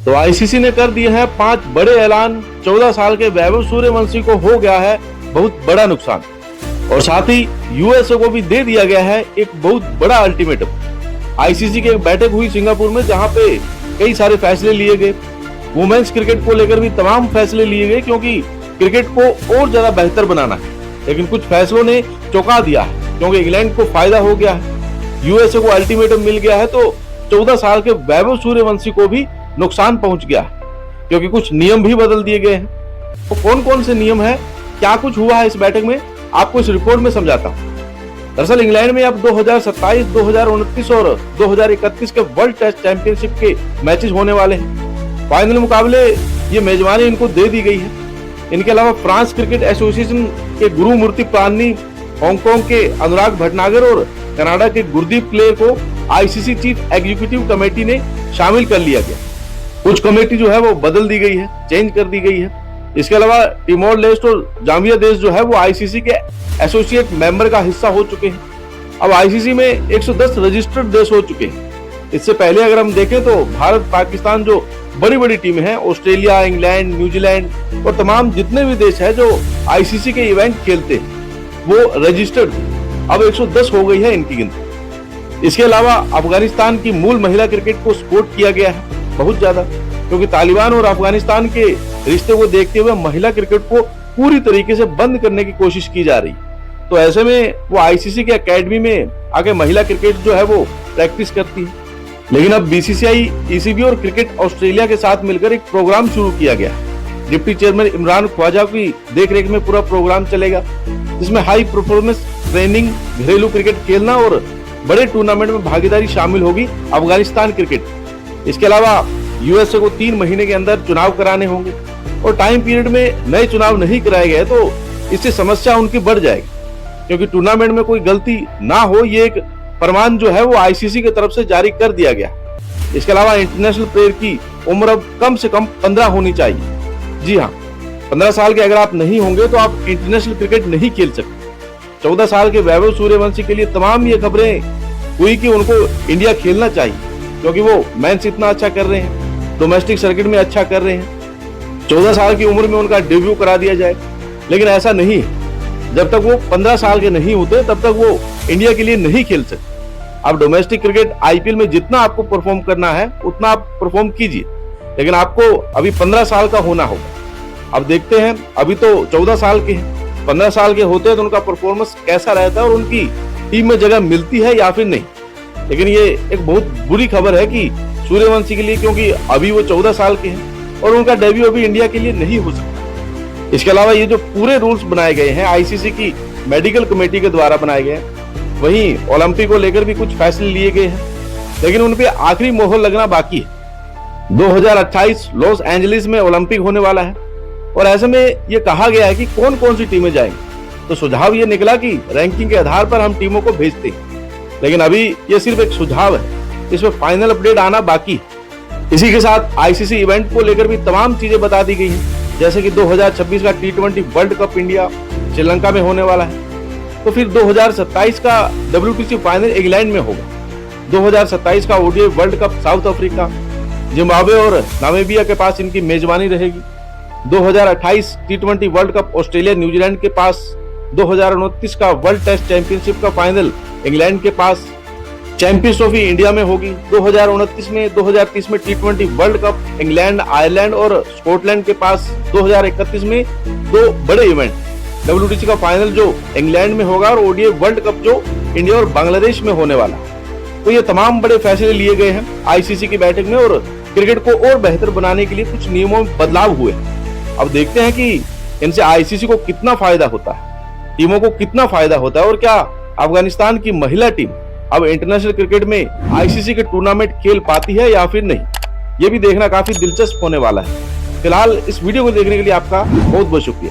तो आईसीसी ने कर दिए हैं 5 बड़े ऐलान। 14 साल के वैभव सूर्यवंशी को हो गया है बहुत बड़ा नुकसान और साथ ही यूएसए को भी दे दिया गया है एक बहुत बड़ा अल्टीमेटम। आईसीसी की एक बैठक हुई सिंगापुर में, जहां पे कई सारे फैसले लिए गए। वुमेन्स क्रिकेट को लेकर भी तमाम फैसले लिए गए, क्योंकि क्रिकेट को और ज्यादा बेहतर बनाना है। लेकिन कुछ फैसलों ने चौंका दिया है, क्योंकि इंग्लैंड को फायदा हो गया है, यूएसए को अल्टीमेटम मिल गया है, तो 14 साल के वैभव सूर्यवंशी को भी नुकसान पहुंच गया है, क्योंकि कुछ नियम भी बदल दिए गए हैं। तो कौन कौन से नियम है, क्या कुछ हुआ है इस बैठक में, आपको इस रिपोर्ट में समझाता हूं। दरअसल इंग्लैंड में अब 2027, 2029 और 2031 के वर्ल्ड टेस्ट चैंपियनशिप के मैचेस होने वाले हैं। फाइनल मुकाबले ये मेजबानी इनको दे दी गई है। इनके अलावा फ्रांस क्रिकेट एसोसिएशन के गुरुमूर्ति पान्नी, हांगकांग के अनुराग भटनागर और कनाडा के गुरदीप क्लेयर को आईसीसी चीफ एग्जीक्यूटिव कमेटी ने शामिल कर लिया गया। कुछ कमेटी जो है वो बदल दी गई है, चेंज कर दी गई है। इसके अलावा टिमोर लेस्टे और जाम्बिया देश जो है वो आईसीसी के एसोसिएट मेंबर का हिस्सा हो चुके हैं। अब आईसीसी में 110 रजिस्टर्ड देश हो चुके हैं। इससे पहले अगर हम देखें तो भारत, पाकिस्तान जो बड़ी बड़ी टीमें हैं, ऑस्ट्रेलिया, इंग्लैंड, न्यूजीलैंड और तमाम जितने भी देश हैं जो आईसीसी के इवेंट खेलते हैं वो रजिस्टर्ड थे। अब 110 हो गई है इनकी गिनती। इसके अलावा अफगानिस्तान की मूल महिला क्रिकेट को सपोर्ट किया गया है बहुत ज्यादा, क्योंकि तालिबान और अफगानिस्तान के रिश्ते को देखते हुए महिला क्रिकेट को पूरी तरीके से बंद करने की कोशिश की जा रही। तो ऐसे में वो आईसीसी के एकेडमी में आके महिला क्रिकेट जो है वो प्रैक्टिस करती है। लेकिन अब बीसीसीआई, ईसीबी और क्रिकेट ऑस्ट्रेलिया के साथ मिलकर एक प्रोग्राम शुरू किया गया है। डिप्टी चेयरमैन इमरान ख्वाजा की देखरेख में पूरा प्रोग्राम चलेगा, जिसमें हाई परफॉर्मेंस ट्रेनिंग, घरेलू क्रिकेट खेलना और बड़े टूर्नामेंट में भागीदारी शामिल होगी अफगानिस्तान क्रिकेट। इसके अलावा यूएसए को 3 महीने के अंदर चुनाव कराने होंगे और टाइम पीरियड में नए चुनाव नहीं कराए गए तो इससे समस्या उनकी बढ़ जाएगी, क्योंकि टूर्नामेंट में कोई गलती ना हो, ये एक फरमान जो है वो आईसीसी की तरफ से जारी कर दिया गया। इसके अलावा इंटरनेशनल प्लेयर की उम्र अब कम से कम 15 होनी चाहिए। जी हाँ, 15 साल के अगर आप नहीं होंगे तो आप इंटरनेशनल क्रिकेट नहीं खेल सकते। 14 साल के वैभव सूर्यवंशी के लिए तमाम ये खबरें हुई कि उनको इंडिया खेलना चाहिए, क्योंकि वो मेंस इतना अच्छा कर रहे हैं, डोमेस्टिक सर्किट में अच्छा कर रहे हैं। 14 साल की उम्र में उनका डेब्यू करा दिया जाए, लेकिन ऐसा नहीं है। जब तक वो 15 साल के नहीं होते तब तक वो इंडिया के लिए नहीं खेल सकते। अब डोमेस्टिक क्रिकेट आईपीएल में जितना आपको परफॉर्म करना है उतना आप परफॉर्म कीजिए, लेकिन आपको अभी 15 साल का होना होगा। अब देखते हैं, अभी तो 14 साल के हैं, 15 साल के होते हैं तो उनका परफॉर्मेंस कैसा रहता है और उनकी टीम में जगह मिलती है या फिर नहीं। लेकिन ये एक बहुत बुरी खबर है कि सूर्यवंशी के लिए, क्योंकि अभी वो 14 साल के हैं और उनका डेब्यू अभी इंडिया के लिए नहीं हो सकता। इसके अलावा ये जो पूरे रूल्स बनाए गए हैं आईसीसी की मेडिकल कमेटी के द्वारा बनाए गए हैं, वहीं ओलंपिक को लेकर भी कुछ फैसले लिए गए हैं, लेकिन उन पे आखिरी मोहर लगना बाकी है। 2028 लॉस एंजलिस में ओलंपिक होने वाला है और ऐसे में ये कहा गया है कि कौन कौन सी टीमें जाएंगी। तो सुझाव ये निकला कि रैंकिंग के आधार पर हम टीमों को भेजते हैं, लेकिन अभी ये सिर्फ एक सुझाव है, इसमें फाइनल अपडेट आना बाकी है। इसी के साथ आईसीसी इवेंट को लेकर भी तमाम चीजें बता दी गई हैं, जैसे कि 2026 का T20 world cup India Sri Lanka में होने वाला है, तो फिर 2027 का WTC फाइनल इंग्लैंड में होगा, 2027 का ODI world cup south Africa, Zimbabwe और नामीबिया के पास इनकी मेजबानी रहेगी, 2028 T20 world cup Australia New Zealand के पास, 2029 का वर्ल्ड टेस्ट चैंपियनशिप का फाइनल इंग्लैंड के पास, चैंपियंस ट्रॉफी इंडिया में होगी 2029 में, 2030 में T20 world cup England, Ireland और स्कॉटलैंड के पास, 2031 में 2 बड़े इवेंट, WTC का फाइनल जो इंग्लैंड में होगा और ODI वर्ल्ड कप जो इंडिया और बांग्लादेश में होने वाला है। तो ये तमाम बड़े फैसले लिए गए हैं आईसीसी की बैठक में और क्रिकेट को और बेहतर बनाने के लिए कुछ नियमों में बदलाव हुए। अब देखते हैं कि इनसे आईसीसी को कितना फायदा होता है, टीमों को कितना फायदा होता है और क्या अफगानिस्तान की महिला टीम अब इंटरनेशनल क्रिकेट में आईसीसी के टूर्नामेंट खेल पाती है या फिर नहीं। ये भी देखना काफी दिलचस्प होने वाला है। फिलहाल इस वीडियो को देखने के लिए आपका बहुत बहुत शुक्रिया।